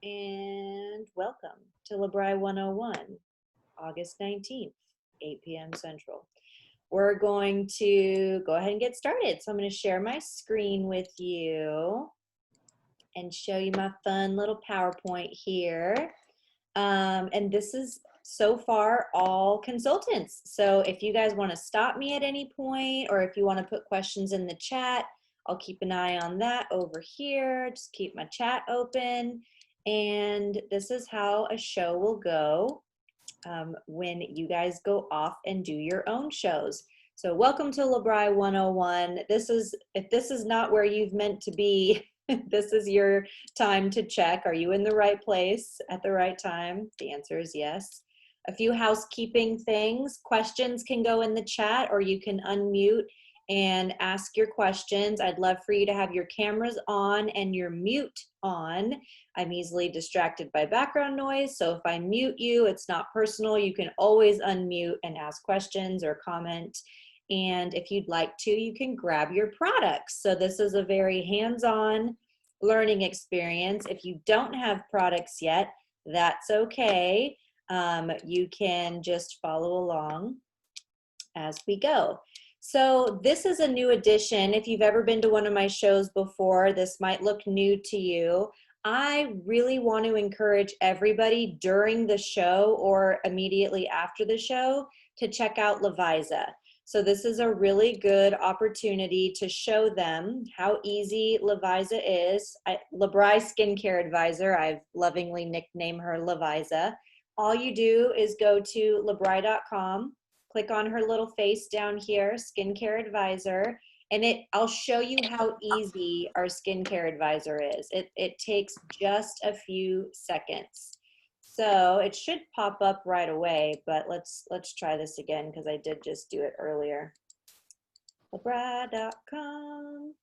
and welcome to Labri 101, August 19th, 8 p.m. Central. We're going to go ahead and get started. So I'm going to share my screen with you and show you my fun little PowerPoint here. And this is so far all consultants. So if you guys want to stop me at any point, or if you want to put questions in the chat, I'll keep an eye on that over here. Just keep my chat open. And this is how a show will go when you guys go off and do your own shows. So welcome to Labri 101. If this is not where you've meant to be, this is your time to check. Are you in the right place at the right time? The answer is yes. A few housekeeping things. Questions can go in the chat, or you can unmute and ask your questions. I'd love for you to have your cameras on and your mute on. I'm easily distracted by background noise, so if I mute you, it's not personal. You can always unmute and ask questions or comment. And if you'd like to, you can grab your products. So this is a very hands-on learning experience. If you don't have products yet, that's okay. You can just follow along as we go. So this is a new addition. If you've ever been to one of my shows before, this might look new to you. I really want to encourage everybody during the show or immediately after the show to check out Levisa. So this is a really good opportunity to show them how easy Levisa is. Labri Skincare Advisor, I've lovingly nicknamed her Levisa. All you do is go to labri.com, click on her little face down here, Skincare Advisor, and I'll show you how easy our Skincare Advisor is. It takes just a few seconds. So it should pop up right away, but let's try this again because I did just do it earlier. Labri.com,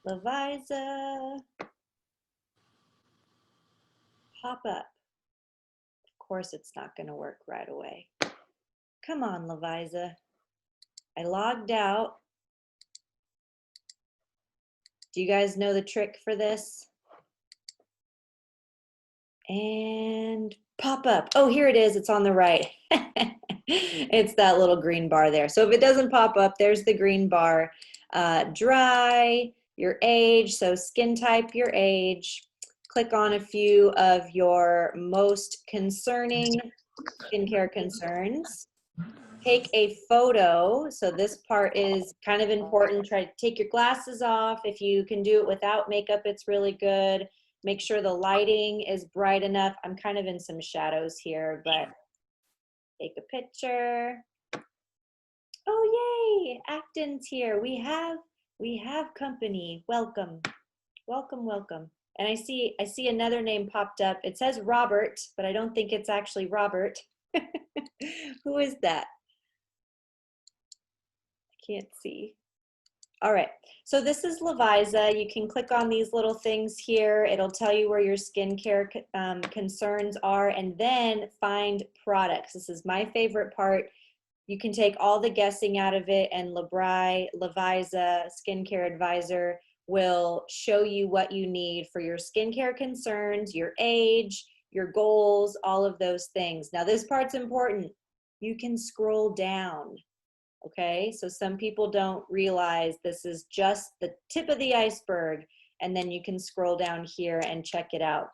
Levisa, pop up. Of course it's not going to work right away. Come on, Levisa. I logged out. Do you guys know the trick for this? And pop up. Oh, here it is. It's on the right. It's that little green bar there. So if it doesn't pop up, there's the green bar. Dry, your age, so skin type, your age. Click on a few of your most concerning skincare concerns. Take a photo. So this part is kind of important. Try to take your glasses off. If you can do it without makeup, it's really good. Make sure the lighting is bright enough. I'm kind of in some shadows here, but take a picture. Oh, yay, Acton's here. We have company. Welcome, welcome, welcome. And I see another name popped up. It says Robert, but I don't think it's actually Robert. Who is that? Can't see. All right, so this is Levisa. You can click on these little things here. It'll tell you where your skincare concerns are, and then find products. This is my favorite part. You can take all the guessing out of it, and Levisa Skincare Advisor will show you what you need for your skincare concerns, your age, your goals, all of those things. Now this part's important. You can scroll down. Okay, so some people don't realize this is just the tip of the iceberg, and then you can scroll down here and check it out.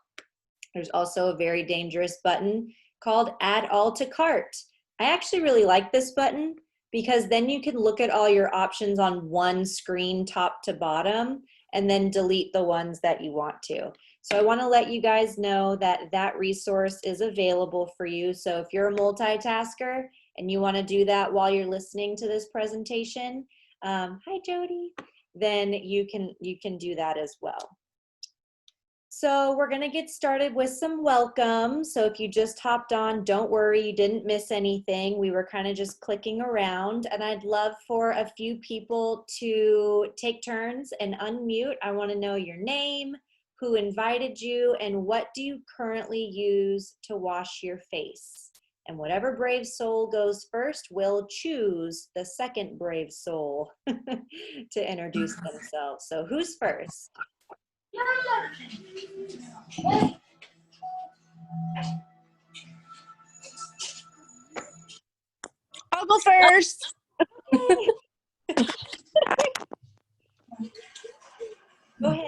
There's also a very dangerous button called Add All to Cart. I actually really like this button because then you can look at all your options on one screen, top to bottom, and then delete the ones that you want to. So I want to let you guys know that that resource is available for you. So if you're a multitasker and you want to do that while you're listening to this presentation, hi Jody, then you can do that as well. So we're going to get started with some welcome. So if you just hopped on, don't worry, you didn't miss anything. We were kind of just clicking around, and I'd love for a few people to take turns and unmute. I want to know your name, who invited you, and what do you currently use to wash your face. And whatever brave soul goes first will choose the second brave soul to introduce themselves. So who's first? I'll go first. Go ahead.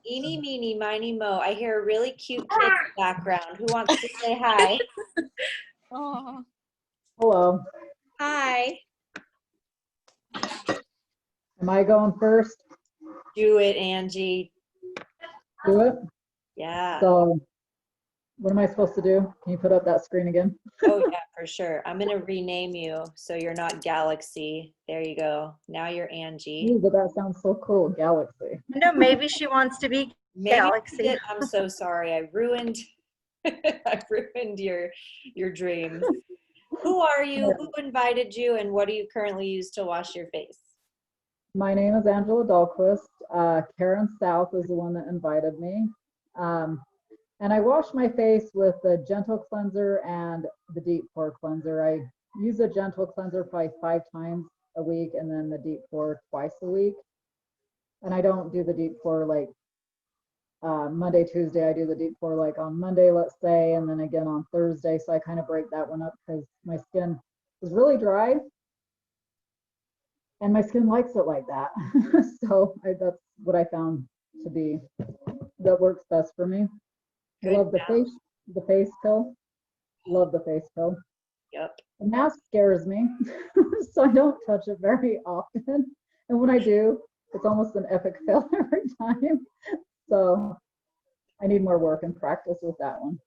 Eeny, meeny, miny, mo. I hear a really cute kid in the background. Who wants to say hi? Oh. Hello. Hi. Am I going first? Do it, Angie. Do it? Yeah. So what am I supposed to do? Can you put up that screen again? Oh, yeah, for sure. I'm going to rename you so you're not Galaxy. There you go. Now you're Angie. Ooh, but that sounds so cool. Galaxy. No, maybe she wants to be Maybe Galaxy. you did. I'm so sorry. I ruined I ruined your dreams. Who are you? Who invited you? And what do you currently use to wash your face? My name is Angela Dahlquist. Karen South is the one that invited me. And I wash my face with the Gentle Cleanser and the Deep Pore Cleanser. I use the Gentle Cleanser probably 5 times a week and then the Deep Pore twice a week. And I don't do the Deep Pore like Monday, Tuesday. I do the Deep Pore like on Monday, let's say, and then again on Thursday. So I kind of break that one up because my skin is really dry and my skin likes it like that. So that's what I found to be that works best for me. I love the face pill. Love the face pill. Yep. The mask scares me, so I don't touch it very often. And when I do, it's almost an epic fail every time. So I need more work and practice with that one.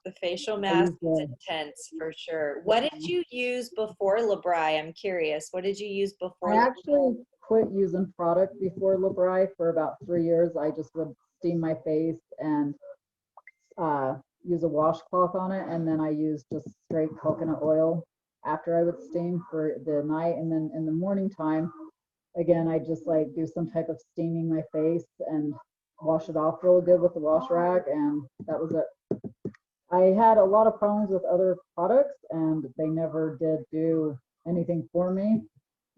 The facial mask is intense for sure. What did you use before Labri? I'm curious. What did you use before? I actually quit using product before Labri for about 3 years. I just would steam my face and use a washcloth on it, and then I use just straight coconut oil after I would steam for the night, and then in the morning time, again, I just like do some type of steaming my face and wash it off real good with the wash rag, and that was it. I had a lot of problems with other products, and they never did do anything for me,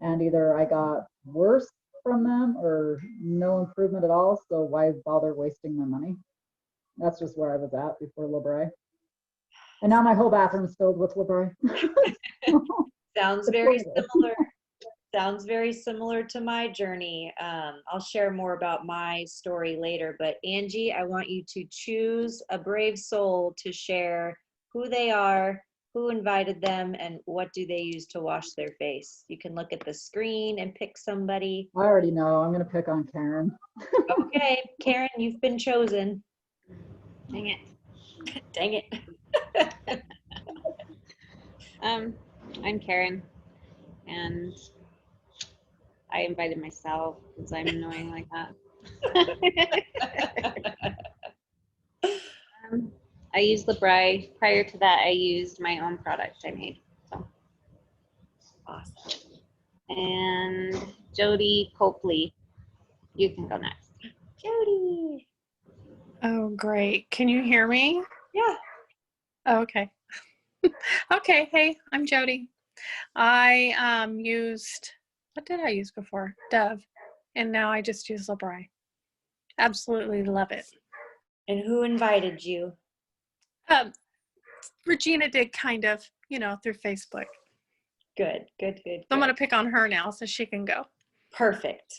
and either I got worse from them or no improvement at all, so why bother wasting my money? That's just where I was at before Labri. And now my whole bathroom's filled with Labri. Sounds very similar. Sounds very similar to my journey. I'll share more about my story later, but Angie, I want you to choose a brave soul to share who they are, who invited them, and what do they use to wash their face. You can look at the screen and pick somebody. I already know. I'm going to pick on Karen. Okay, Karen, you've been chosen. Dang it. Dang it. I'm Karen, and I invited myself because I'm annoying like that. I used Labri. Prior to that, I used my own product I made. So. Awesome. And Jody Copley, you can go next. Jody. Oh, great. Can you hear me? Yeah. Oh, okay. Okay. Hey, I'm Jody. I used, what did I use before? Dove. And now I just use Labri. Absolutely love it. And who invited you? Regina did kind of, through Facebook. Good, good, good. So I'm going to pick on her now so she can go. Perfect.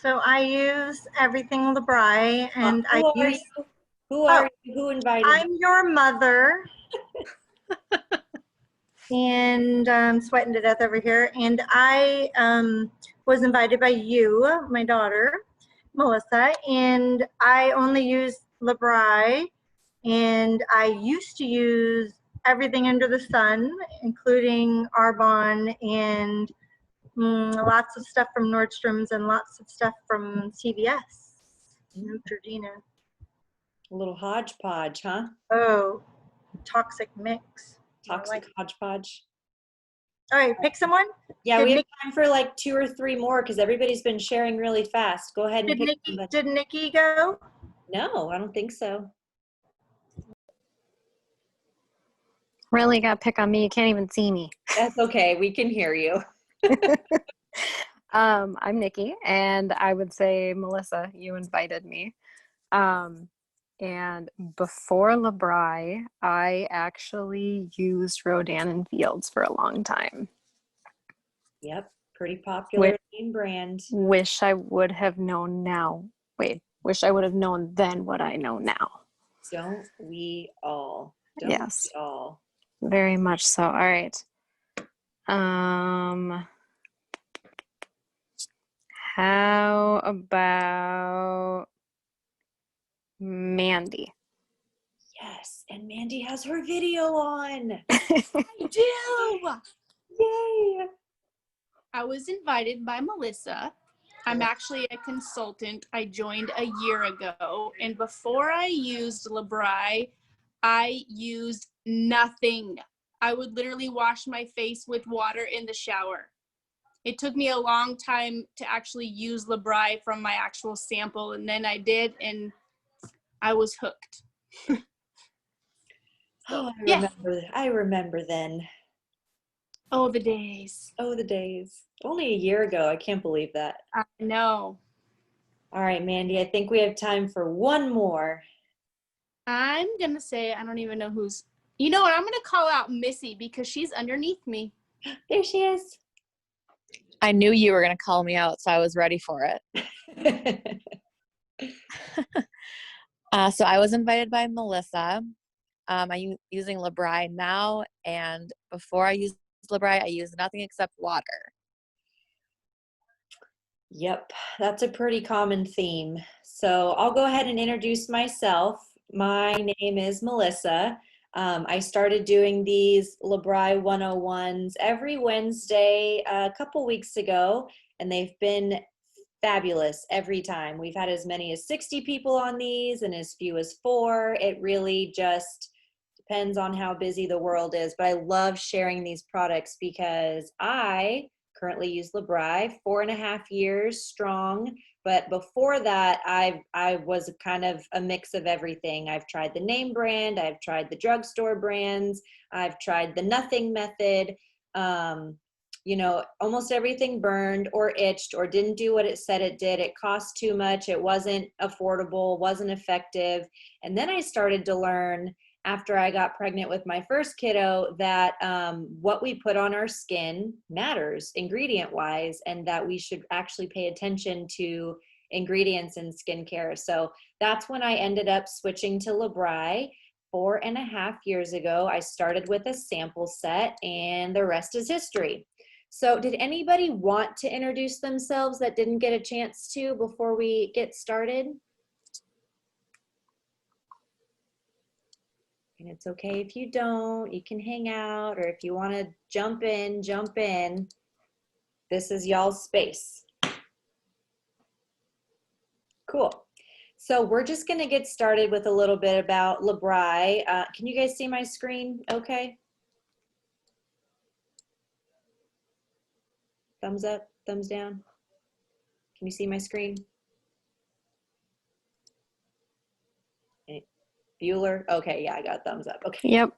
So I use everything Labri, and Who are you? Who invited you? I'm your mother. And I'm sweating to death over here. And I was invited by you, my daughter, Melissa, and I only use Labri, and I used to use everything under the sun, including Arbonne and lots of stuff from Nordstrom's and lots of stuff from CVS, Neutrogena. A little hodgepodge, huh? Oh, toxic mix. Toxic hodgepodge. All right, pick someone. Yeah, we have time for like 2 or 3 more because everybody's been sharing really fast. Go ahead and pick somebody. Did Nikki go? No, I don't think so. Really got to pick on me. You can't even see me. That's okay. We can hear you. I'm Nikki, and I would say, Melissa, you invited me. And before LeBry, I actually used Rodan and Fields for a long time. Yep. Pretty popular Wait. name brand. Wish I would have known now. Wait, wish I would have known then what I know now. Don't we all? Don't Yes. we all? Very much so. All right. How about Mandy? Yes. And Mandy has her video on. I do. Yay. I was invited by Melissa. I'm actually a consultant. I joined a year ago. And before I used LeBry, I used nothing. I would literally wash my face with water in the shower. It took me a long time to actually use LeBry from my actual sample. And then I did, and I was hooked. Oh, yeah. I remember then. Oh, the days. Oh, the days. Only a year ago. I can't believe that. I know. All right, Mandy, I think we have time for one more. I'm going to say, I don't even know who's, you know what? I'm going to call out Missy because she's underneath me. There she is. I knew you were going to call me out, so I was ready for it. So I was invited by Melissa. I'm using LeBry now, and before I used LeBry, I used nothing except water. Yep, that's a pretty common theme. So I'll go ahead and introduce myself. My name is Melissa. I started doing these LeBry 101s every Wednesday a couple weeks ago, and they've been fabulous every time. We've had as many as 60 people on these and as few as 4. It really just depends on how busy the world is, but I love sharing these products because I currently use LeBry 4.5 years strong. But before that, I was kind of a mix of everything. I've tried the name brand, I've tried the drugstore brands, I've tried the nothing method. You know, almost everything burned or itched or didn't do what it said it did. It cost too much. It wasn't affordable, wasn't effective. And then I started to learn after I got pregnant with my first kiddo that what we put on our skin matters ingredient wise, and that we should actually pay attention to ingredients in skincare. So that's when I ended up switching to LeBry 4.5 years ago. I started with a sample set, and the rest is history. So did anybody want to introduce themselves that didn't get a chance to before we get started? And it's okay if you don't, you can hang out, or if you want to jump in, jump in. This is y'all's space. Cool. So we're just going to get started with a little bit about LeBry. Can you guys see my screen okay? Thumbs up, thumbs down. Can you see my screen? Bueller? Okay, yeah, I got thumbs up. Okay. Yep.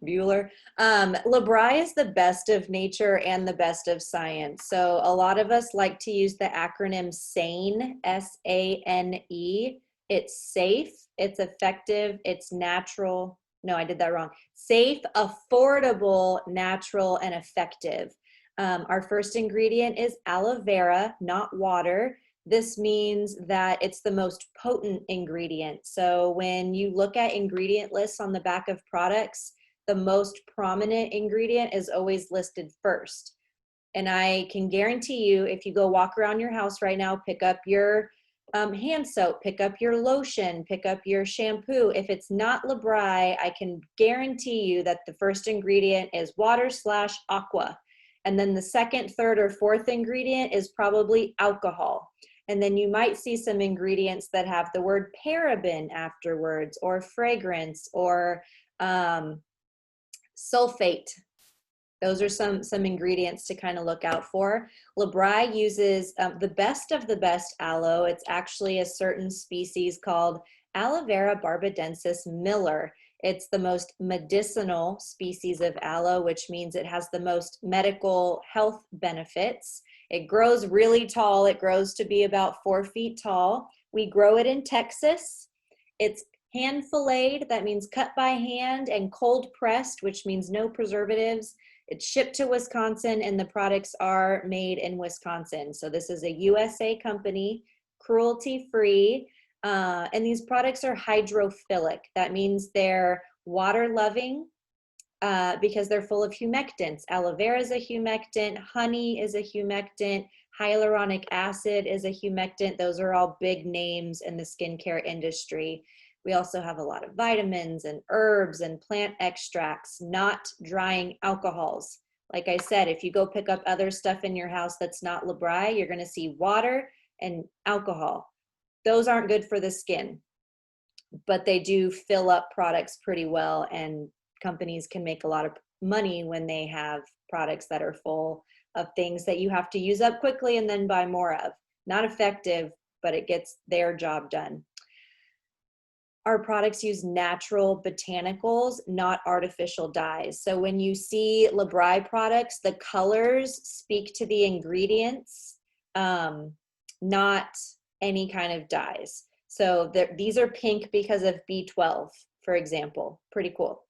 Bueller. LeBry is the best of nature and the best of science. So a lot of us like to use the acronym SANE, S-A-N-E. It's safe, it's effective, it's natural. No, I did that wrong. Safe, affordable, natural, and effective. Our first ingredient is aloe vera, not water. This means that it's the most potent ingredient. So when you look at ingredient lists on the back of products, the most prominent ingredient is always listed first. And I can guarantee you, if you go walk around your house right now, pick up your hand soap, pick up your lotion, pick up your shampoo. If it's not LeBry, I can guarantee you that the first ingredient is water/aqua. And then the second, third, or fourth ingredient is probably alcohol. And then you might see some ingredients that have the word paraben afterwards, or fragrance, or sulfate. Those are some ingredients to kind of look out for. Labri uses the best of the best aloe. It's actually a certain species called Aloe vera barbadensis Miller. It's the most medicinal species of aloe, which means it has the most medical health benefits. It grows really tall. It grows to be about 4 feet tall. We grow it in Texas. It's hand filleted, that means cut by hand, and cold pressed, which means no preservatives. It's shipped to Wisconsin, and the products are made in Wisconsin. So this is a USA company, cruelty-free, and these products are hydrophilic. That means they're water-loving because they're full of humectants. Aloe vera is a humectant, honey is a humectant, hyaluronic acid is a humectant. Those are all big names in the skincare industry. We also have a lot of vitamins and herbs and plant extracts, not drying alcohols. Like I said, if you go pick up other stuff in your house that's not Labri, you're going to see water and alcohol. Those aren't good for the skin, but they do fill up products pretty well, and companies can make a lot of money when they have products that are full of things that you have to use up quickly and then buy more of. Not effective, but it gets their job done. Our products use natural botanicals, not artificial dyes. So when you see Labri products, the colors speak to the ingredients, not any kind of dyes. So these are pink because of B12, for example. Pretty cool.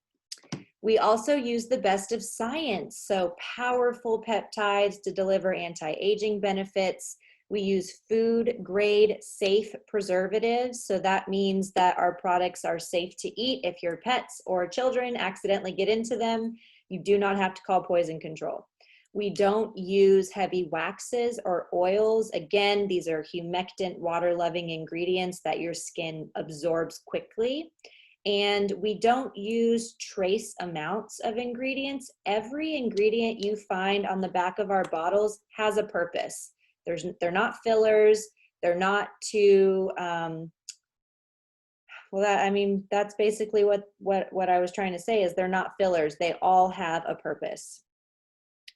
We also use the best of science. So powerful peptides to deliver anti-aging benefits. We use food grade safe preservatives. So that means that our products are safe to eat. If your pets or children accidentally get into them, you do not have to call poison control. We don't use heavy waxes or oils. Again, these are humectant, water-loving ingredients that your skin absorbs quickly. And we don't use trace amounts of ingredients. Every ingredient you find on the back of our bottles has a purpose. They're not fillers. They're not too, that's basically what I was trying to say is they're not fillers. They all have a purpose.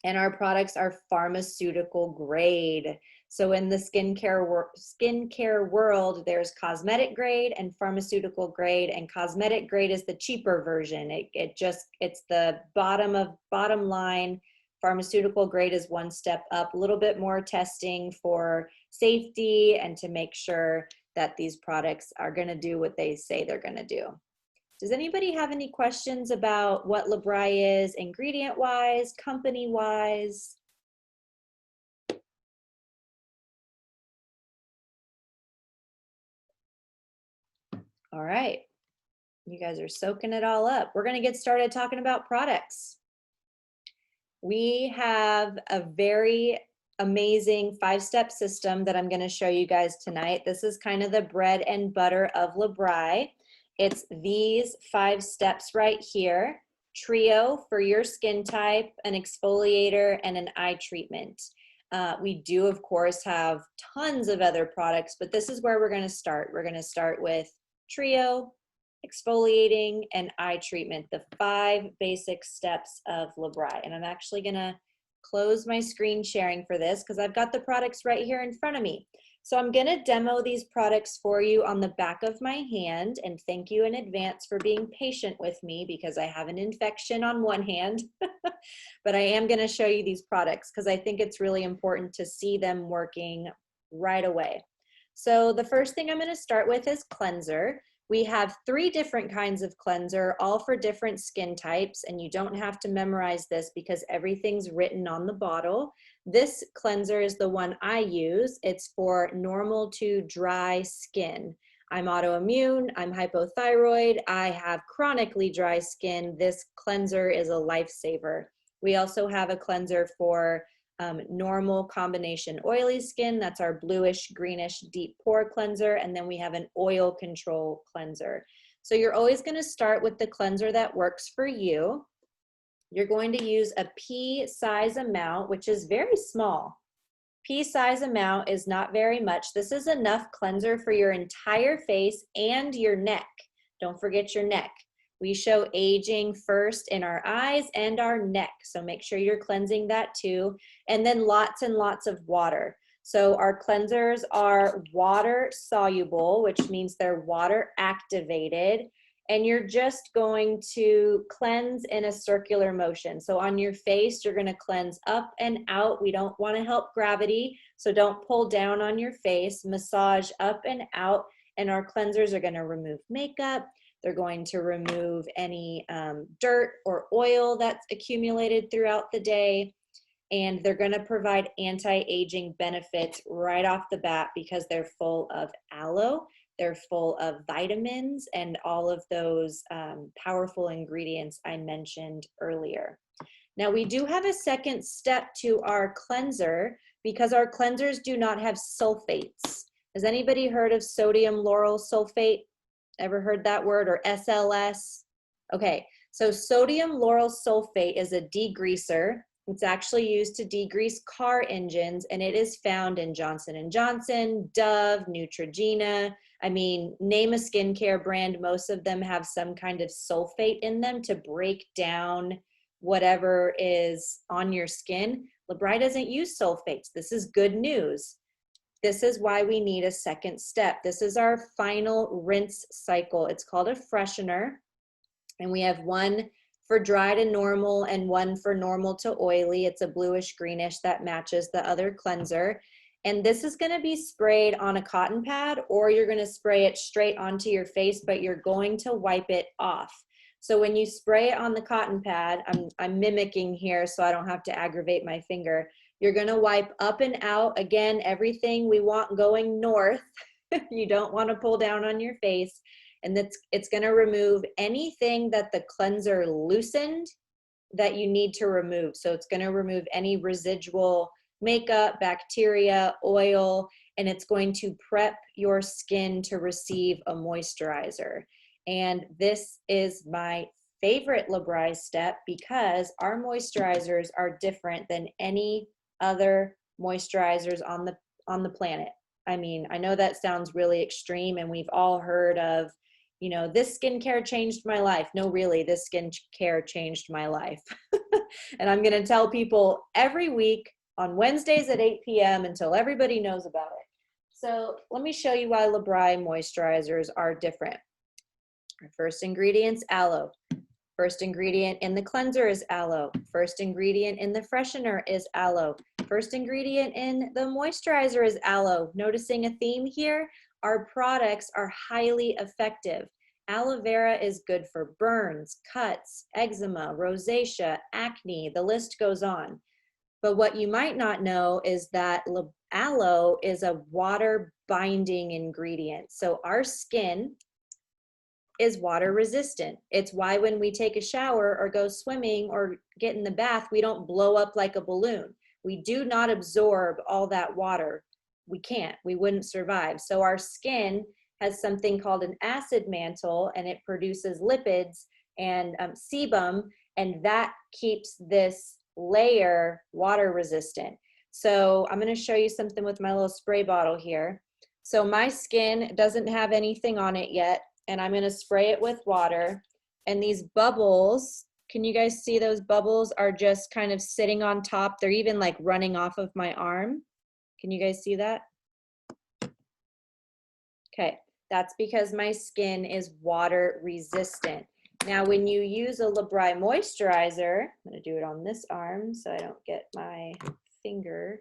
And our products are pharmaceutical grade. So in the skincare world, there's cosmetic grade and pharmaceutical grade, and cosmetic grade is the cheaper version. It's the bottom line. Pharmaceutical grade is one step up, a little bit more testing for safety and to make sure that these products are going to do what they say they're going to do. Does anybody have any questions about what Labri is, ingredient-wise, company-wise? All right. You guys are soaking it all up. We're going to get started talking about products. We have a very amazing 5-step system that I'm going to show you guys tonight. This is kind of the bread and butter of Labri. It's these 5 steps right here. Trio for your skin type, an exfoliator, and an eye treatment. We do, of course, have tons of other products, but this is where we're going to start. We're going to start with Trio, exfoliating, and eye treatment, the 5 basic steps of Labri. And I'm actually going to close my screen sharing for this because I've got the products right here in front of me. So I'm going to demo these products for you on the back of my hand, and thank you in advance for being patient with me because I have an infection on one hand, but I am going to show you these products because I think it's really important to see them working right away. So the first thing I'm going to start with is cleanser. We have 3 different kinds of cleanser, all for different skin types, and you don't have to memorize this because everything's written on the bottle. This cleanser is the one I use. It's for normal to dry skin. I'm autoimmune, I'm hypothyroid, I have chronically dry skin. This cleanser is a lifesaver. We also have a cleanser for normal combination oily skin. That's our bluish greenish deep pore cleanser. And then we have an oil control cleanser. So you're always going to start with the cleanser that works for you. You're going to use a pea size amount, which is very small. Pea size amount is not very much. This is enough cleanser for your entire face and your neck. Don't forget your neck. We show aging first in our eyes and our neck. So make sure you're cleansing that too. And then lots and lots of water. So our cleansers are water soluble, which means they're water activated. And you're just going to cleanse in a circular motion. So on your face, you're gonna cleanse up and out. We don't wanna help gravity, so don't pull down on your face. Massage up and out, and our cleansers are gonna remove makeup. They're going to remove any dirt or oil that's accumulated throughout the day. And they're gonna provide anti-aging benefits right off the bat because they're full of aloe. They're full of vitamins and all of those powerful ingredients I mentioned earlier. Now we do have a second step to our cleanser because our cleansers do not have sulfates. Has anybody heard of sodium lauryl sulfate? Ever heard that word, or SLS? Okay, so sodium lauryl sulfate is a degreaser. It's actually used to degrease car engines, and it is found in Johnson & Johnson, Dove, Neutrogena. I mean, name a skincare brand, most of them have some kind of sulfate in them to break down whatever is on your skin. Labri doesn't use sulfates. This is good news. This is why we need a second step. This is our final rinse cycle. It's called a freshener, and we have one for dry to normal and one for normal to oily. It's a bluish greenish that matches the other cleanser. And this is gonna be sprayed on a cotton pad, or you're gonna spray it straight onto your face, but you're going to wipe it off. So when you spray it on the cotton pad, I'm mimicking here so I don't have to aggravate my finger. You're gonna wipe up and out. Again, everything we want going north. You don't wanna pull down on your face. And it's gonna remove anything that the cleanser loosened that you need to remove. So it's gonna remove any residual makeup, bacteria, oil, and it's going to prep your skin to receive a moisturizer. And this is my favorite Labri step because our moisturizers are different than any other moisturizers on the planet. I mean, I know that sounds really extreme, and we've all heard of, you know, this skincare changed my life. No, really, this skincare changed my life. And I'm gonna tell people every week on Wednesdays at 8 p.m. until everybody knows about it. So let me show you why Labri moisturizers are different. Our first ingredient's aloe. First ingredient in the cleanser is aloe. First ingredient in the freshener is aloe. First ingredient in the moisturizer is aloe. Noticing a theme here? Our products are highly effective. Aloe vera is good for burns, cuts, eczema, rosacea, acne, the list goes on. But what you might not know is that aloe is a water binding ingredient. So our skin is water resistant. It's why when we take a shower or go swimming or get in the bath, we don't blow up like a balloon. We do not absorb all that water. We can't, we wouldn't survive. So our skin has something called an acid mantle, and it produces lipids and sebum, and that keeps this layer water resistant. So I'm gonna show you something with my little spray bottle here. So my skin doesn't have anything on it yet, and I'm gonna spray it with water, and these bubbles, can you guys see those bubbles are just kind of sitting on top? They're even like running off of my arm. Can you guys see that? Okay, that's because my skin is water resistant. Now, when you use a Labri moisturizer, I'm gonna do it on this arm so I don't get my finger.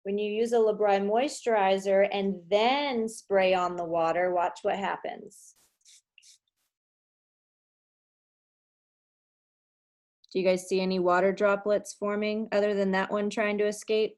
When you use a Labri moisturizer and then spray on the water, watch what happens. Do you guys see any water droplets forming other than that one trying to escape?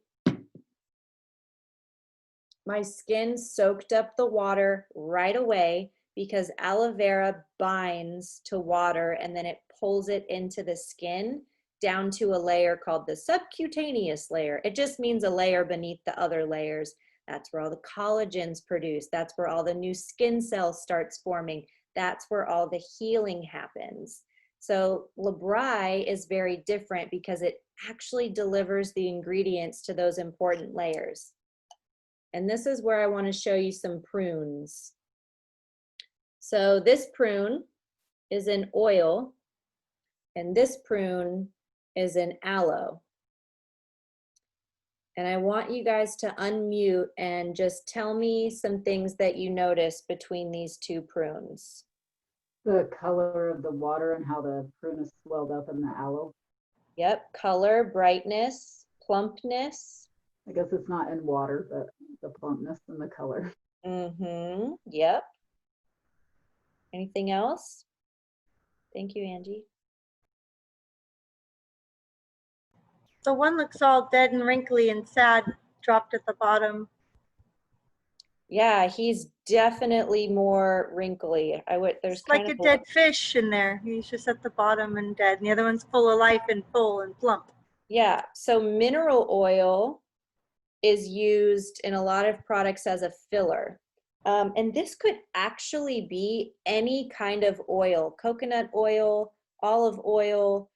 My skin soaked up the water right away because aloe vera binds to water and then it pulls it into the skin down to a layer called the subcutaneous layer. It just means a layer beneath the other layers. That's where all the collagen's produced. That's where all the new skin cells starts forming. That's where all the healing happens. So Labri is very different because it actually delivers the ingredients to those important layers. And this is where I want to show you some prunes. So this prune is in oil, and this prune is in aloe. And I want you guys to unmute and just tell me some things that you notice between these two prunes. The color of the water and how the prune is swelled up in the aloe. Yep, color, brightness, plumpness. I guess it's not in water, but the plumpness and the color. Mm-hmm, yep. Anything else? Thank you, Angie. The one looks all dead and wrinkly and sad, dropped at the bottom. Yeah, he's definitely more wrinkly. There's It's like kind a of dead fish in there. He's just at the bottom and dead. And the other one's full of life and full and plump. yeah, so mineral oil is used in a lot of products as a filler. And this could actually be any kind of oil, coconut oil, olive oil.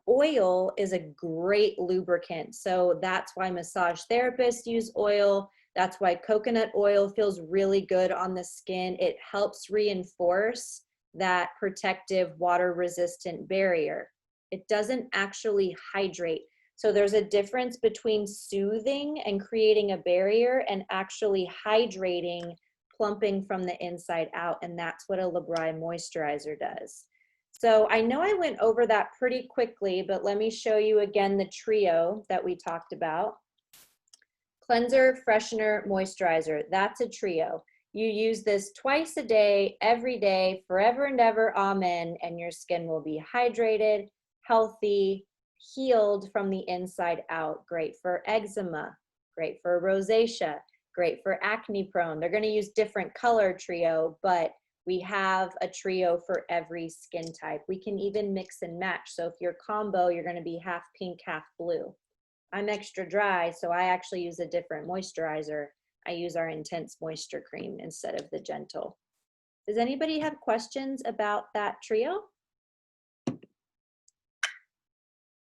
Oil is a great lubricant. So that's why massage therapists use oil. That's why coconut oil feels really good on the skin. It helps reinforce that protective water resistant barrier. It doesn't actually hydrate. So there's a difference between soothing and creating a barrier and actually hydrating, plumping from the inside out. And that's what a Labrai moisturizer does. So I know I went over that pretty quickly, but let me show you again the trio that we talked about. Cleanser, freshener, moisturizer. That's a trio. You use this twice a day, every day, forever and ever, amen, and your skin will be hydrated, healthy, healed from the inside out. Great for eczema, great for rosacea, great for acne prone. They're going to use different color trio, but we have a trio for every skin type. We can even mix and match. So if you're combo, you're going to be half pink, half blue. I'm extra dry, so I actually use a different moisturizer. I use our Intense Moisture Cream instead of the Gentle. Does anybody have questions about that trio?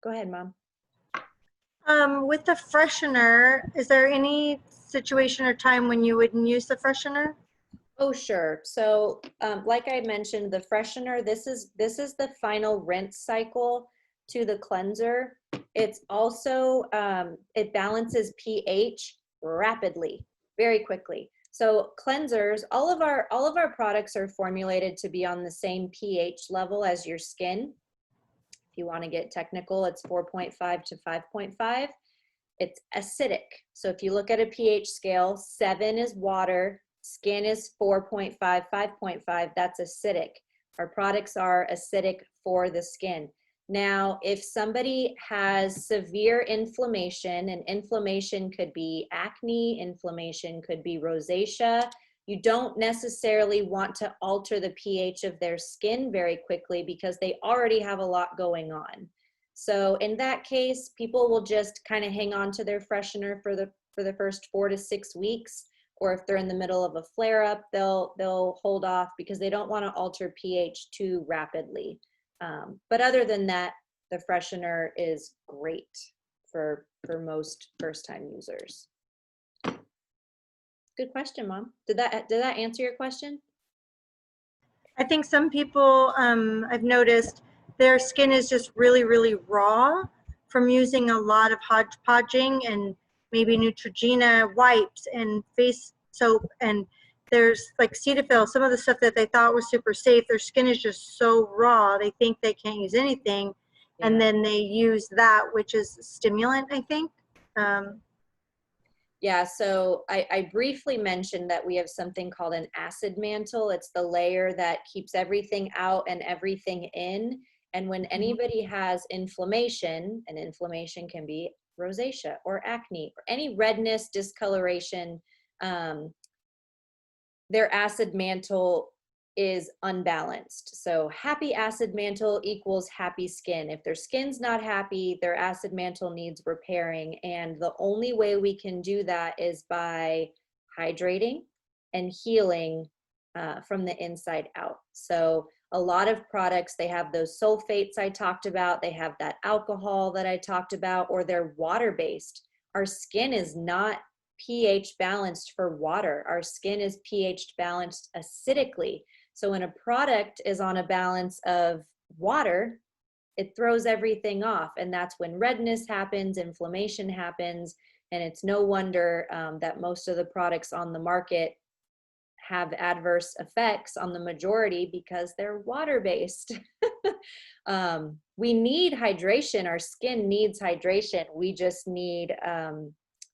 Go ahead, Mom. With the freshener, is there any situation or time when you wouldn't use the freshener? Oh, sure. So like I mentioned, the freshener, this is the final rinse cycle to the cleanser. It's also, it balances pH rapidly, very quickly. So cleansers, all of our products are formulated to be on the same pH level as your skin. If you want to get technical, it's 4.5 to 5.5. It's acidic. So if you look at a pH scale, 7 is water, skin is 4.5, 5.5, that's acidic. Our products are acidic for the skin. Now, if somebody has severe inflammation, and inflammation could be acne, inflammation could be rosacea, you don't necessarily want to alter the pH of their skin very quickly because they already have a lot going on. So in that case, people will just kind of hang on to their freshener for the first 4 to 6 weeks. Or if they're in the middle of a flare-up, they'll hold off because they don't want to alter pH too rapidly. But other than that, the freshener is great for most first-time users. Good question, Mom. Did that answer your question? I think some people, I've noticed their skin is just really, really raw from using a lot of hodgepodging and maybe Neutrogena wipes and face soap, and there's like Cetaphil, some of the stuff that they thought was super safe, their skin is just so raw, they think they can't use anything. Yeah. And then they use that, which is stimulant, I think. Yeah, so I briefly mentioned that we have something called an acid mantle. It's the layer that keeps everything out and everything in. And when anybody has inflammation, and inflammation can be rosacea or acne or any redness, discoloration, their acid mantle is unbalanced. So happy acid mantle equals happy skin. If their skin's not happy, their acid mantle needs repairing. And the only way we can do that is by hydrating and healing from the inside out. So a lot of products, they have those sulfates I talked about, they have that alcohol that I talked about, or they're water-based. Our skin is not pH balanced for water. Our skin is pH balanced acidically. So when a product is on a balance of water, it throws everything off. And that's when redness happens, inflammation happens. And it's no wonder that most of the products on the market have adverse effects on the majority because they're water-based. We need hydration. Our skin needs hydration. We just need,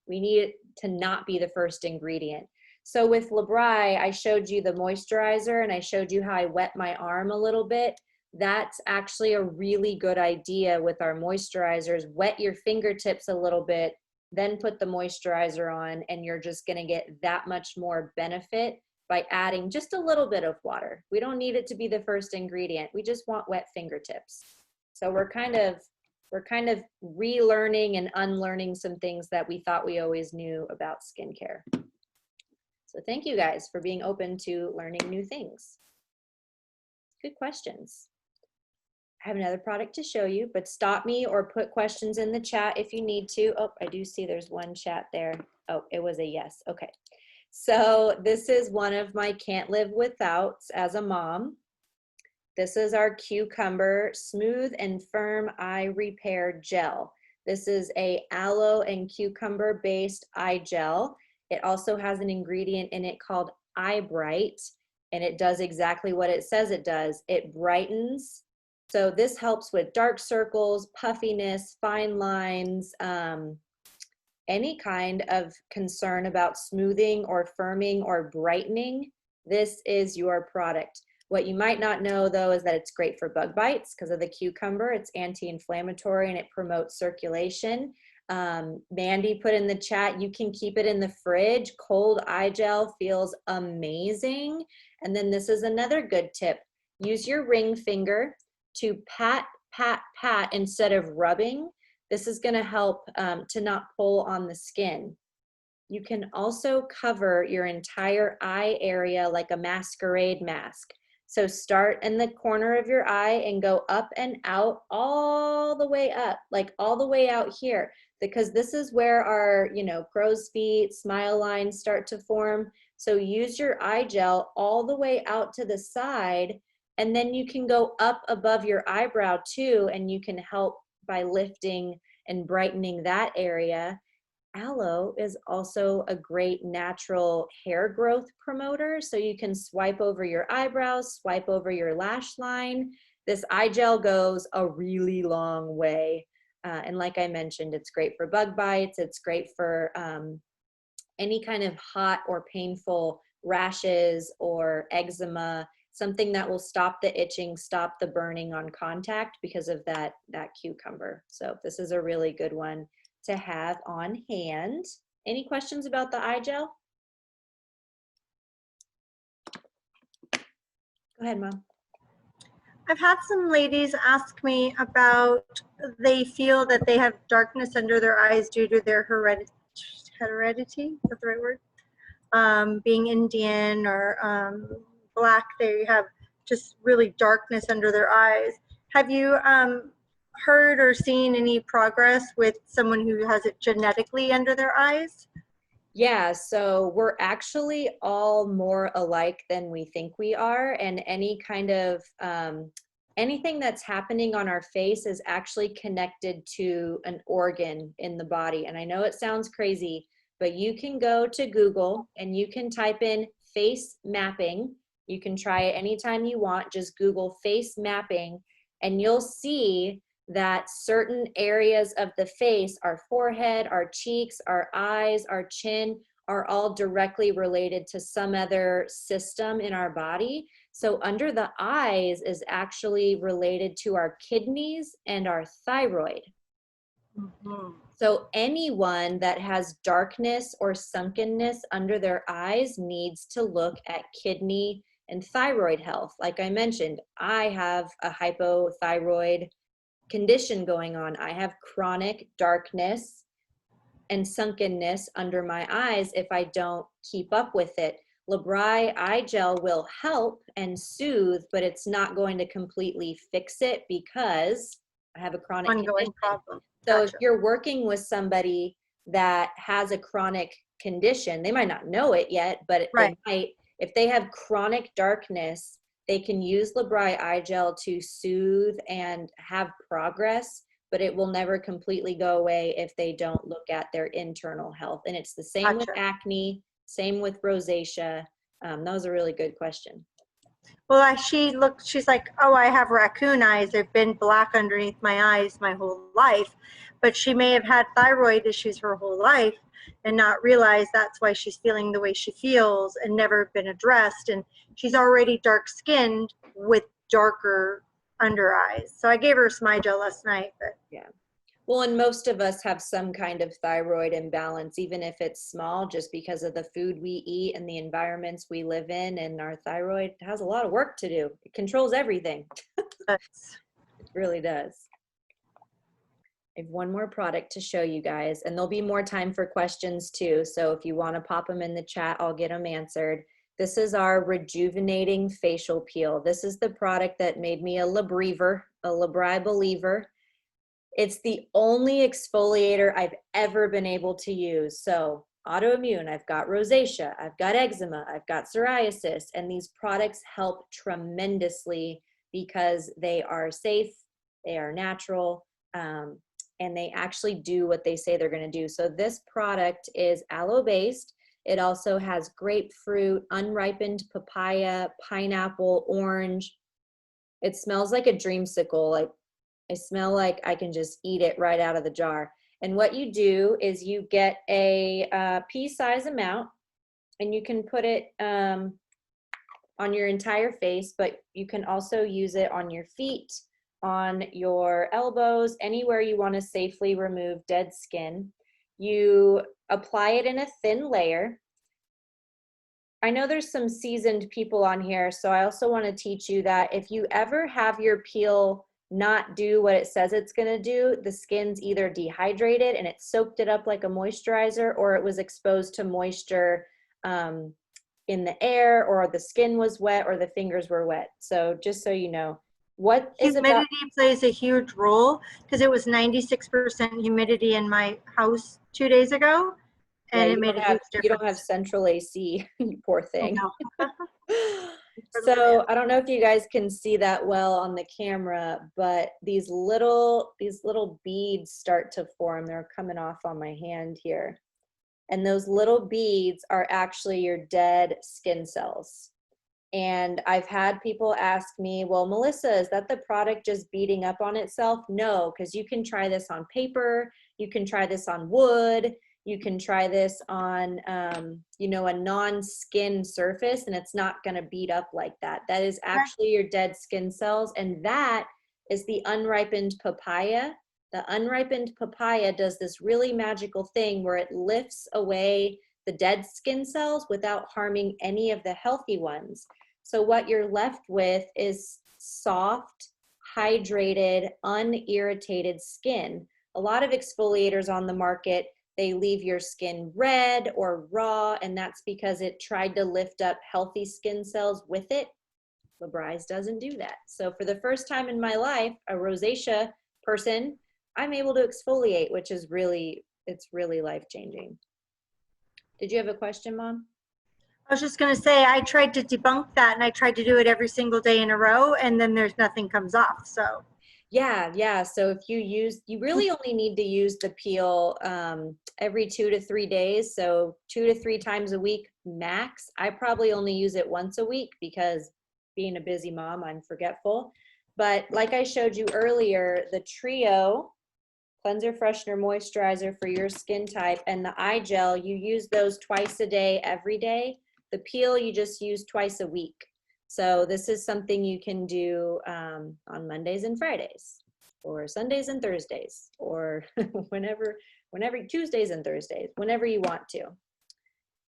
we need it to not be the first ingredient. So with Labri, I showed you the moisturizer and I showed you how I wet my arm a little bit. That's actually a really good idea with our moisturizers. Wet your fingertips a little bit, then put the moisturizer on, and you're just gonna get that much more benefit by adding just a little bit of water. We don't need it to be the first ingredient. We just want wet fingertips. So we're kind of relearning and unlearning some things that we thought we always knew about skincare. So thank you guys for being open to learning new things. Good questions. I have another product to show you, but stop me or put questions in the chat if you need to. Oh, I do see there's one chat there. Oh, it was a yes. Okay. So this is one of my can't live withouts as a mom. This is our Cucumber Smooth and Firm Eye Repair Gel. This is a aloe and cucumber based eye gel. It also has an ingredient in it called Eye Bright, and it does exactly what it says it does. It brightens. So this helps with dark circles, puffiness, fine lines, any kind of concern about smoothing or firming or brightening. This is your product. What you might not know though is that it's great for bug bites because of the cucumber. It's anti-inflammatory and it promotes circulation. Mandy put in the chat, you can keep it in the fridge. Cold eye gel feels amazing. And then this is another good tip. Use your ring finger to pat, pat, pat instead of rubbing. This is going to help to not pull on the skin. You can also cover your entire eye area like a masquerade mask. So start in the corner of your eye and go up and out all the way up, like all the way out here, because this is where our, crow's feet, smile lines start to form. So use your eye gel all the way out to the side, and then you can go up above your eyebrow too, and you can help by lifting and brightening that area. Aloe is also a great natural hair growth promoter. So you can swipe over your eyebrows, swipe over your lash line. This eye gel goes a really long way. And like I mentioned, it's great for bug bites. It's great for any kind of hot or painful rashes or eczema, something that will stop the itching, stop the burning on contact because of that cucumber. So this is a really good one to have on hand. Any questions about the eye gel? Go ahead, Mom. I've had some ladies ask me about, they feel that they have darkness under their eyes due to their heredity, is that the right word? Being Indian or Black, they have just really darkness under their eyes. Have you heard or seen any progress with someone who has it genetically under their eyes? Yeah, so we're actually all more alike than we think we are, and any kind of anything that's happening on our face is actually connected to an organ in the body. And I know it sounds crazy, but you can go to Google and you can type in face mapping. You can try it anytime you want. Just Google face mapping and you'll see that certain areas of the face, our forehead, our cheeks, our eyes, our chin, are all directly related to some other system in our body. So under the eyes is actually related to our kidneys and our thyroid. Mm-hmm. So anyone that has darkness or sunkenness under their eyes needs to look at kidney and thyroid health. Like I mentioned, I have a hypothyroid condition going on. I have chronic darkness and sunkenness under my eyes if I don't keep up with it. Labri eye gel will help and soothe, but it's not going to completely fix it because I have a chronic ongoing problem. So Gotcha. if you're working with somebody that has a chronic condition, they might not know it yet, but Right. they might, if they have chronic darkness They can use Labri eye gel to soothe and have progress, but it will never completely go away if they don't look at their internal health. And it's the same with Gotcha. acne, same with rosacea. That was a really good question. Well, she's like, oh, I have raccoon eyes. They've been black underneath my eyes my whole life. But she may have had thyroid issues her whole life and not realize that's why she's feeling the way she feels and never been addressed. And she's already dark skinned with darker under eyes. So I gave her a Smigel last night. But Yeah. Well, and most of us have some kind of thyroid imbalance, even if it's small, just because of the food we eat and the environments we live in. And our thyroid has a lot of work to do. It controls everything. that's It really does. I have one more product to show you guys, and there'll be more time for questions too. So if you want to pop them in the chat, I'll get them answered. This is our rejuvenating facial peel. This is the product that made me a Labri believer. It's the only exfoliator I've ever been able to use. So autoimmune, I've got rosacea, I've got eczema, I've got psoriasis, and these products help tremendously because they are safe, they are natural, and they actually do what they say they're going to do. So this product is aloe-based. It also has grapefruit, unripened papaya, pineapple, orange. It smells like a dreamsicle. Like, I smell like I can just eat it right out of the jar. And what you do is you get a pea-size amount, and you can put it on your entire face, but you can also use it on your feet, on your elbows, anywhere you want to safely remove dead skin. You apply it in a thin layer. I know there's some seasoned people on here, so I also want to teach you that if you ever have your peel not do what it says it's going to do, the skin's either dehydrated and it soaked it up like a moisturizer, or it was exposed to moisture in the air, or the skin was wet, or the fingers were wet. So just so you know, what is about humidity plays a huge role because it was 96% humidity in my house 2 days ago, and yeah, it made a huge difference. you don't have central AC, you poor thing. I know. So I don't know if you guys can see that well on the camera, but these little beads start to form. They're coming off on my hand here. And those little beads are actually your dead skin cells. And I've had people ask me, well, Melissa, is that the product just beating up on itself? No, because you can try this on paper, you can try this on wood, you can try this on, you know, a non-skin surface, and it's not going to beat up like that. That is actually your dead skin cells, and that is the unripened papaya. The unripened papaya does this really magical thing where it lifts away the dead skin cells without harming any of the healthy ones. So what you're left with is soft, hydrated, unirritated skin. A lot of exfoliators on the market, they leave your skin red or raw, and that's because it tried to lift up healthy skin cells with it. Labri's doesn't do that. So for the first time in my life, a rosacea person, I'm able to exfoliate, which is really, it's really life-changing. Did you have a question, Mom? I was just going to say, I tried to debunk that, and I tried to do it every single day in a row, and then there's nothing comes off. So Yeah. So if you really only need to use the peel every 2 to 3 days. So 2 to 3 times a week max. I probably only use it once a week because being a busy mom, I'm forgetful. But like I showed you earlier, the Trio cleanser, freshener, moisturizer for your skin type, and the eye gel, you use those twice a day, every day. The peel, you just use twice a week. So this is something you can do on Mondays and Fridays, or Sundays and Thursdays, or whenever Tuesdays and Thursdays, whenever you want to.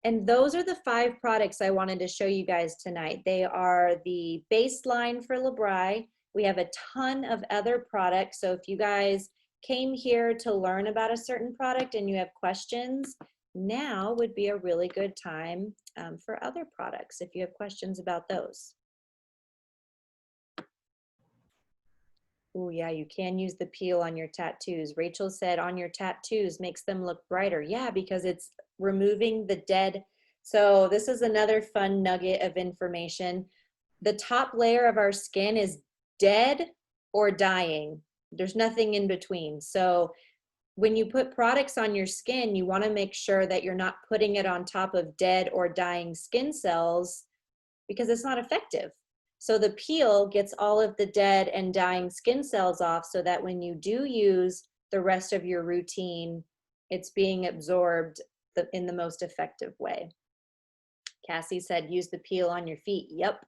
And those are the 5 products I wanted to show you guys tonight. They are the baseline for Labri. We have a ton of other products. So if you guys came here to learn about a certain product and you have questions, now would be a really good time for other products if you have questions about those. Oh yeah, you can use the peel on your tattoos. Rachel said on your tattoos makes them look brighter. Yeah, because it's removing the dead. So this is another fun nugget of information. the top layer of our skin is dead or dying. There's nothing in between. So when you put products on your skin, you want to make sure that you're not putting it on top of dead or dying skin cells because it's not effective. So the peel gets all of the dead and dying skin cells off so that when you do use the rest of your routine, it's being absorbed in the most effective way. Cassie said, use the peel on your feet. Yep,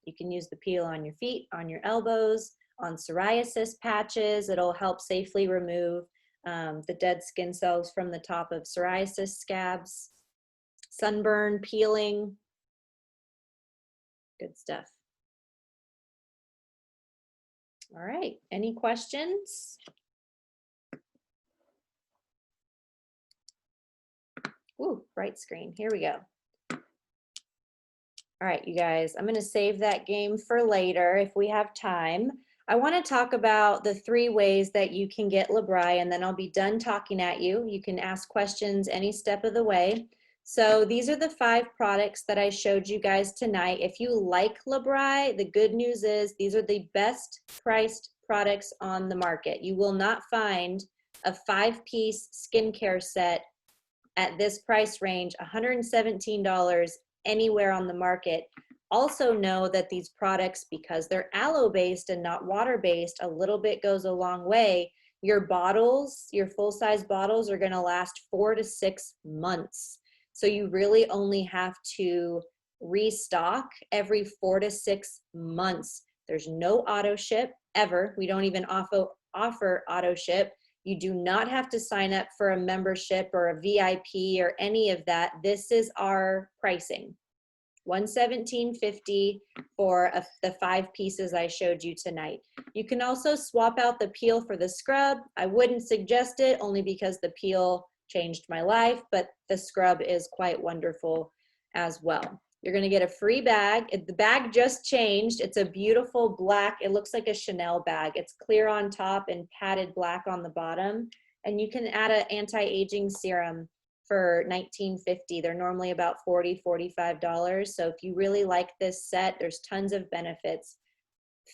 you can use the peel on your feet, on your elbows, on psoriasis patches. It'll help safely remove the dead skin cells from the top of psoriasis scabs. Sunburn, peeling, good stuff. All right, any questions? Ooh, bright screen, here we go. All right, you guys, I'm gonna save that game for later if we have time. I wanna talk about the 3 ways that you can get Labri, and then I'll be done talking at you. You can ask questions any step of the way. So these are the 5 products that I showed you guys tonight. If you like Labri, the good news is these are the best priced products on the market. You will not find a 5-piece skincare set at this price range, $117 anywhere on the market. Also know that these products, because they're aloe-based and not water-based, a little bit goes a long way. Your bottles, your full-size bottles are gonna last 4 to 6 months. So you really only have to restock every 4 to 6 months. There's no auto ship ever. We don't even offer auto ship. You do not have to sign up for a membership or a VIP or any of that. This is our pricing. $117.50 for the 5 pieces I showed you tonight. You can also swap out the peel for the scrub. I wouldn't suggest it only because the peel changed my life, but the scrub is quite wonderful as well. You're gonna get a free bag. The bag just changed. It's a beautiful black, it looks like a Chanel bag. It's clear on top and padded black on the bottom. And you can add an anti-aging serum for $19.50. They're normally about $40, $45. So if you really like this set, there's tons of benefits.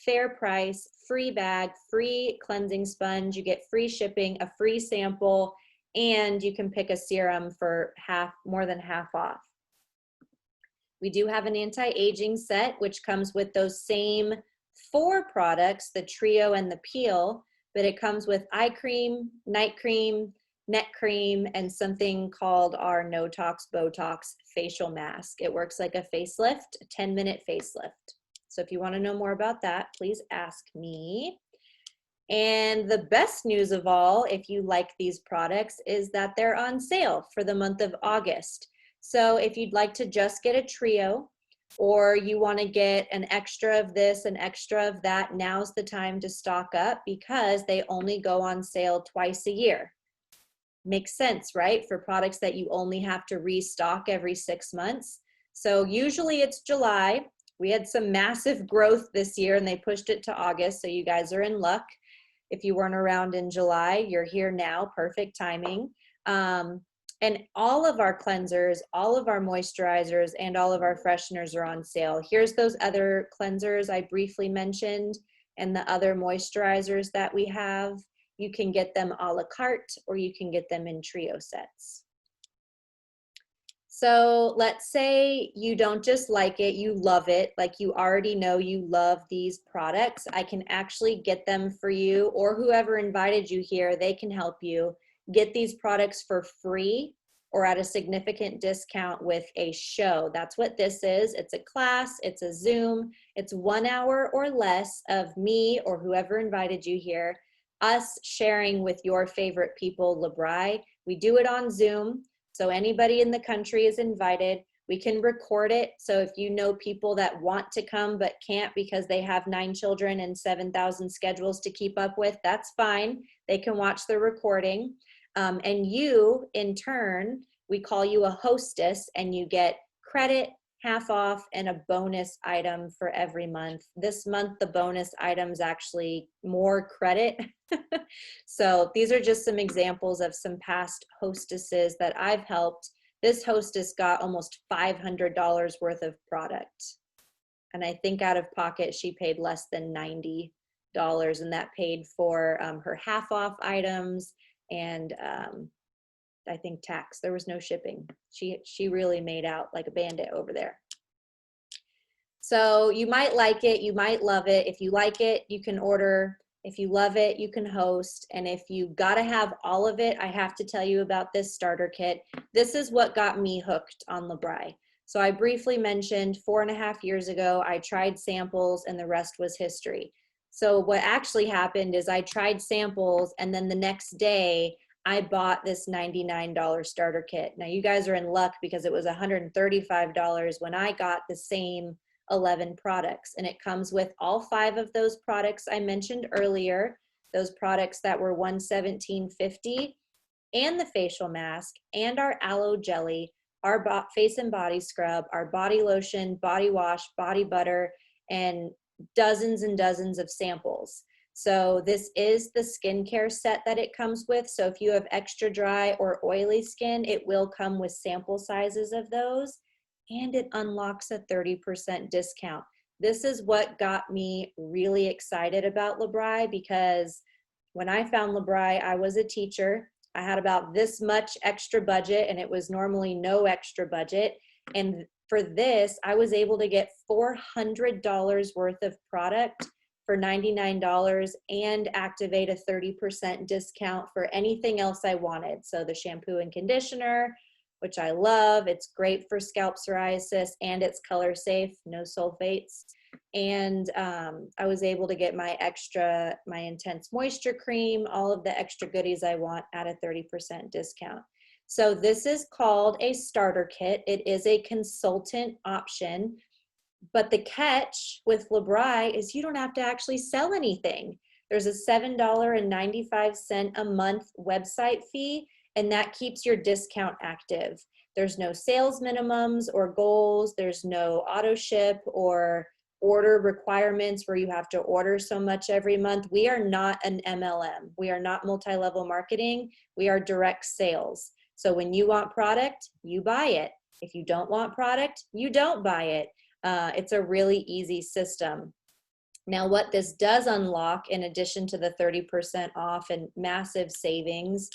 Fair price, free bag, free cleansing sponge. You get free shipping, a free sample, and you can pick a serum for more than half off. We do have an anti-aging set, which comes with those same 4 products, the trio and the peel, but it comes with eye cream, night cream, neck cream, and something called our No-Tox Botox facial mask. It works like a facelift, a 10-minute facelift. So if you want to know more about that, please ask me. And the best news of all, if you like these products, is that they're on sale for the month of August. So if you'd like to just get a trio, or you want to get an extra of this, an extra of that, now's the time to stock up because they only go on sale twice a year. Makes sense, right? For products that you only have to restock every 6 months. So usually it's July. We had some massive growth this year and they pushed it to August, so you guys are in luck. If you weren't around in July, you're here now, perfect timing. And all of our cleansers, all of our moisturizers, and all of our fresheners are on sale. Here's those other cleansers I briefly mentioned and the other moisturizers that we have. You can get them a la carte or you can get them in trio sets. So let's say you don't just like it, you love it, like you already know you love these products. I can actually get them for you, or whoever invited you here, they can help you get these products for free or at a significant discount with a show. That's what this is. It's a class, it's a Zoom, it's 1 hour or less of me or whoever invited you here, us sharing with your favorite people Labri. We do it on Zoom, so anybody in the country is invited. We can record it, so if you know people that want to come but can't because they have 9 children and 7,000 schedules to keep up with, that's fine. They can watch the recording. And you, in turn, we call you a hostess and you get credit, half off, and a bonus item for every month. This month, the bonus item's actually more credit. So these are just some examples of some past hostesses that I've helped. This hostess got almost $500 worth of product. And I think out of pocket, she paid less than $90, and that paid for her half off items and I think tax. There was no shipping. She really made out like a bandit over there. So you might like it, you might love it. If you like it, you can order. If you love it, you can host. And if you gotta have all of it, I have to tell you about this starter kit. This is what got me hooked on LeBri. So I briefly mentioned 4.5 years ago, I tried samples and the rest was history. So what actually happened is I tried samples and then the next day I bought this $99 starter kit. Now you guys are in luck because it was $135 when I got the same 11 products, and it comes with all 5 of those products I mentioned earlier, those products that were $117.50, and the facial mask, and our aloe jelly, our face and body scrub, our body lotion, body wash, body butter, and dozens and dozens of samples. So this is the skincare set that it comes with. So if you have extra dry or oily skin, it will come with sample sizes of those. And it unlocks a 30% discount. This is what got me really excited about LeBri, because when I found LeBri, I was a teacher. I had about this much extra budget, and it was normally no extra budget. And for this, I was able to get $400 worth of product for $99 and activate a 30% discount for anything else I wanted. So the shampoo and conditioner, which I love. It's great for scalp psoriasis and it's color safe, no sulfates. And I was able to get my intense moisture cream, all of the extra goodies I want at a 30% discount. So this is called a starter kit. It is a consultant option, but the catch with LeBri is you don't have to actually sell anything. There's a $7.95 a month website fee, and that keeps your discount active. There's no sales minimums or goals. There's no auto ship or order requirements where you have to order so much every month. We are not an MLM. We are not multi-level marketing. We are direct sales. So when you want product, you buy it. If you don't want product, you don't buy it. It's a really easy system. Now, what this does unlock, in addition to the 30% off and massive savings,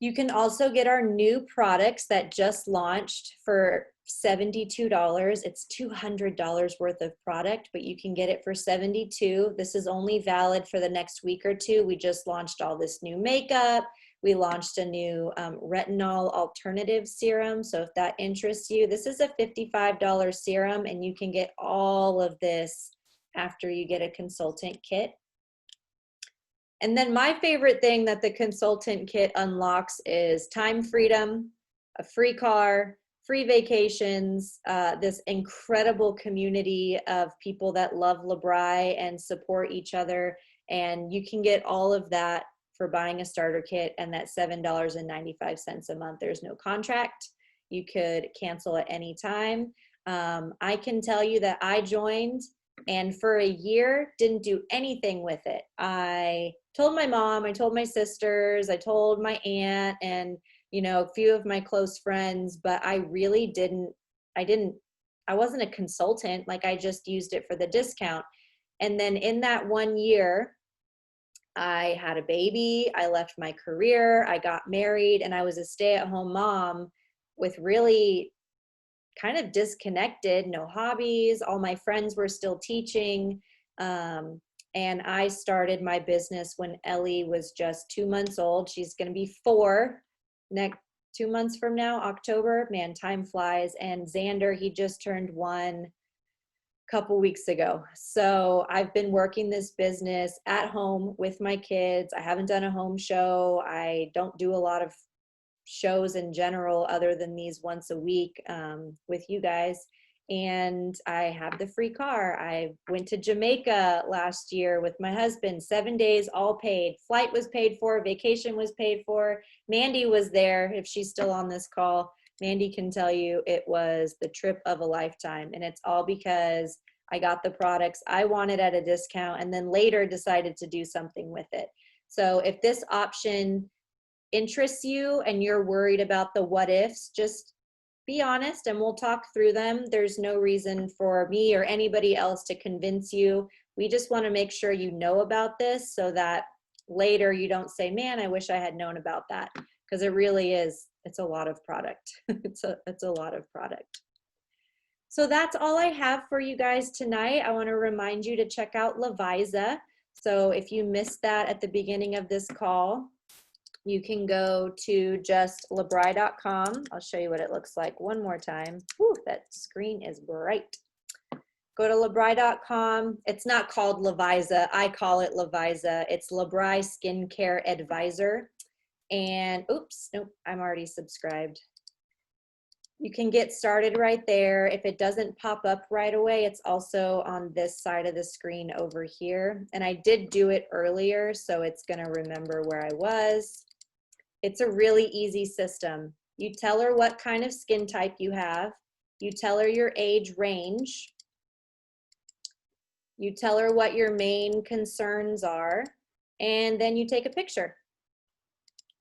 you can also get our new products that just launched for $72. It's $200 worth of product, but you can get it for $72. This is only valid for the next week or two. We just launched all this new makeup. We launched a new retinol alternative serum. So if that interests you, this is a $55 serum, and you can get all of this after you get a consultant kit. And then my favorite thing that the consultant kit unlocks is time freedom, a free car, free vacations, this incredible community of people that love LeBri and support each other. And you can get all of that for buying a starter kit and that $7.95 a month. There's no contract. You could cancel at any time. I can tell you that I joined and for a year didn't do anything with it. I told my mom, I told my sisters, I told my aunt, and a few of my close friends, but I really I wasn't a consultant. Like, I just used it for the discount. And then in that 1 year, I had a baby, I left my career, I got married, and I was a stay-at-home mom with really kind of disconnected, no hobbies. All my friends were still teaching. And I started my business when Ellie was just 2 months old. She's going to be 4 next 2 months from now, October. Man, time flies. And Xander, he just turned 1 couple weeks ago. So I've been working this business at home with my kids. I haven't done a home show. I don't do a lot of shows in general other than these once a week with you guys. And I have the free car. I went to Jamaica last year with my husband, 7 days, all paid. Flight was paid for, vacation was paid for. Mandy was there. If she's still on this call, Mandy can tell you it was the trip of a lifetime. And it's all because I got the products I wanted at a discount and then later decided to do something with it. So if this option interests you and you're worried about the what ifs, just be honest and we'll talk through them. There's no reason for me or anybody else to convince you. We just want to make sure you know about this so that later you don't say, man, I wish I had known about that. Because it really is, it's a lot of product. it's a lot of product. So that's all I have for you guys tonight. I want to remind you to check out Levisa. So if you missed that at the beginning of this call, you can go to just labri.com. I'll show you what it looks like one more time. Whew, that screen is bright. Go to labri.com. It's not called Levisa. I call it Levisa. It's Labri Skincare Advisor. And oops, nope, I'm already subscribed. You can get started right there. If it doesn't pop up right away, it's also on this side of the screen over here. And I did do it earlier, so it's gonna remember where I was. It's a really easy system. You tell her what kind of skin type you have. You tell her your age range. You tell her what your main concerns are, and then you take a picture.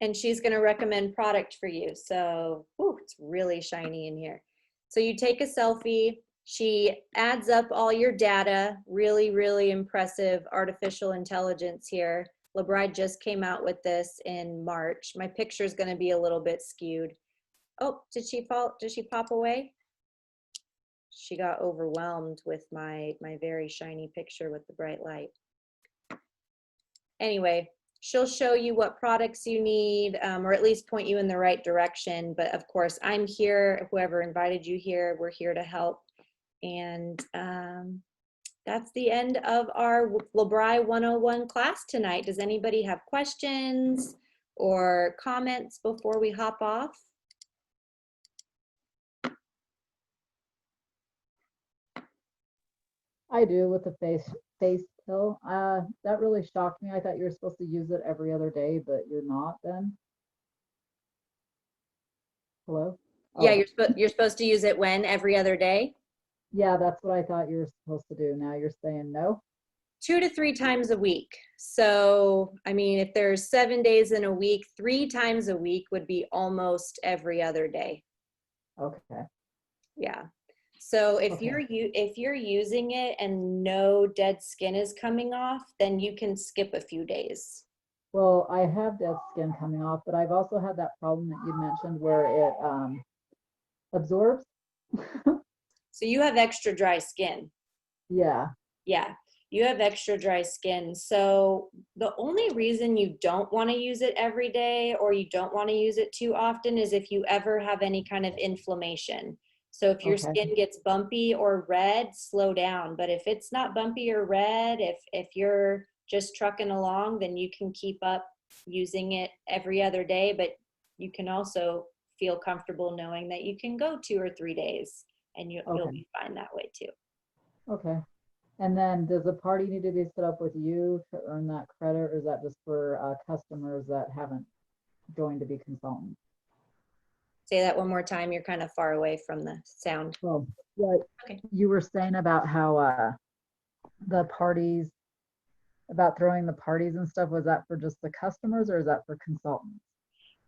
And she's gonna recommend product for you. So, ooh, it's really shiny in here. So you take a selfie, she adds up all your data, really, really impressive artificial intelligence here. Labri just came out with this in March. My picture is gonna be a little bit skewed. Oh, did she fall, did she pop away? She got overwhelmed with my very shiny picture with the bright light. Anyway, she'll show you what products you need, or at least point you in the right direction. But of course, I'm here. Whoever invited you here, we're here to help. And that's the end of our Labri 101 class tonight. Does anybody have questions or comments before we hop off? I do with the face pill. That really shocked me. I thought you were supposed to use it every other day, but you're not then. Hello? Yeah, Oh, you're supposed to use it when? Every other day? yeah, that's what I thought you were supposed to do. Now you're saying no? 2 to 3 times a week. So, I mean, if there's 7 days in a week, 3 times a week would be almost every other day. Okay. Yeah. So if Okay. you're using it and no dead skin is coming off, then you can skip a few days. Well, I have dead skin coming off, but I've also had that problem that you mentioned where it absorbs. So you have extra dry skin. Yeah. Yeah, you have extra dry skin. So the only reason you don't want to use it every day or you don't want to use it too often is if you ever have any kind of inflammation. So if your Okay. skin gets bumpy or red, slow down. But if it's not bumpy or red, if you're just trucking along, then you can keep up using it every other day. But you can also feel comfortable knowing that you can go 2 or 3 days and you'll Okay. be fine that way too. Okay. And then does the party need to be set up with you to earn that credit, or is that just for customers that haven't joined to be consultants? Say that one more time. You're kind of far away from the sound. Well, what Okay. you were saying about how the parties, about throwing the parties and stuff, was that for just the customers or is that for consultants?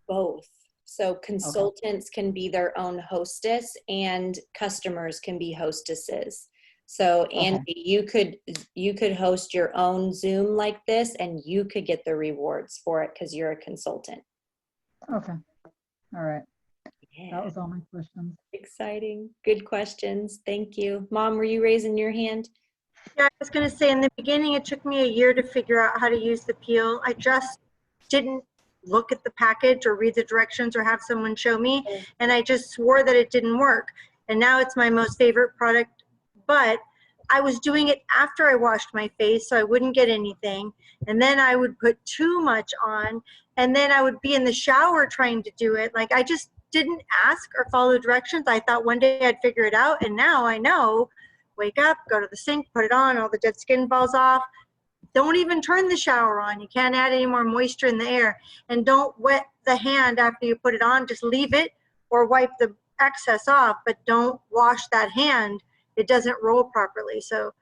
Both. So consultants can be their own hostess and customers can be hostesses. So Andy, you could host your own Zoom like this and you could get the rewards for it because you're a consultant. Okay. All right. Yeah. That was all my questions. Exciting. Good questions. Thank you. Mom, were you raising your hand? Yeah, I was going to say in the beginning, it took me a year to figure out how to use the peel. I just didn't look at the package or read the directions or have someone show me. And I just swore that it didn't work. And now it's my most favorite product. But I was doing it after I washed my face so I wouldn't get anything. And then I would put too much on. And then I would be in the shower trying to do it. Like I just didn't ask or follow directions. I thought one day I'd figure it out. And now I know. Wake up, go to the sink, put it on, all the dead skin falls off. Don't even turn the shower on. You can't add any more moisture in the air. And don't wet the hand after you put it on. Just leave it or wipe the excess off, but don't wash that hand. It doesn't roll properly. So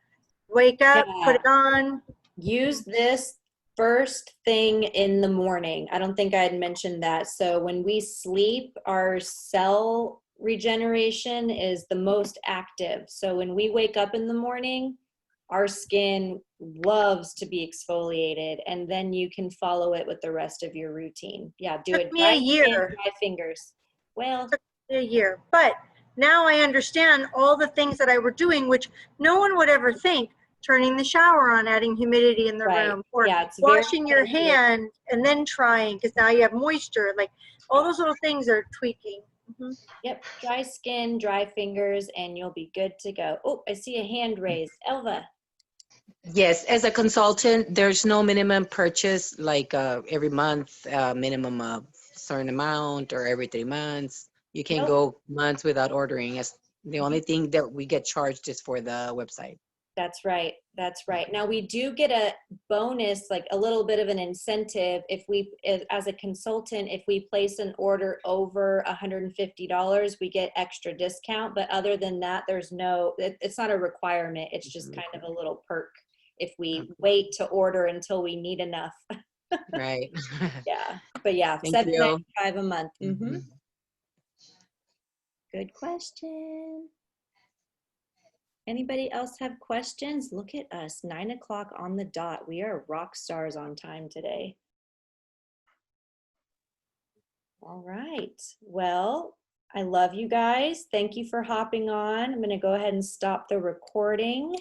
wake up, put it on. Use this first thing in the morning. I don't think I had mentioned that. So when we sleep, our cell regeneration is the most active. So when we wake up in the morning, our skin loves to be exfoliated, and then you can follow it with the rest of your routine. Yeah, do it Took me a dry skin, year. dry fingers. Well, A year. But now I understand all the things that I were doing, which no one would ever think. Turning the shower on, adding humidity in the right. room, or Yeah, it's very washing your sensitive. hand and then trying because now you have moisture. Like all those little things are tweaking. Mhm. Yep, dry skin, dry fingers, and you'll be good to go. Oh, I see a hand raised. Elva. Yes, as a consultant, there's no minimum purchase, like every month, minimum of certain amount, or every 3 months. You can Nope. go months without ordering. As the only thing that we get charged is for the website. That's right. That's right. Now we do get a bonus, like a little bit of an incentive if we, as a consultant, if we place an order over $150, we get extra discount. But other than that, there's no, it's not a requirement. It's just kind of a little perk if we wait to order until we need enough. Right. Yeah. But yeah, Thank you. $7.95 a month. Mhm. Good question. Anybody else have questions? Look at us, 9 o'clock on the dot. We are rock stars on time today. All right. Well, I love you guys. Thank you for hopping on. I'm going to go ahead and stop the recording.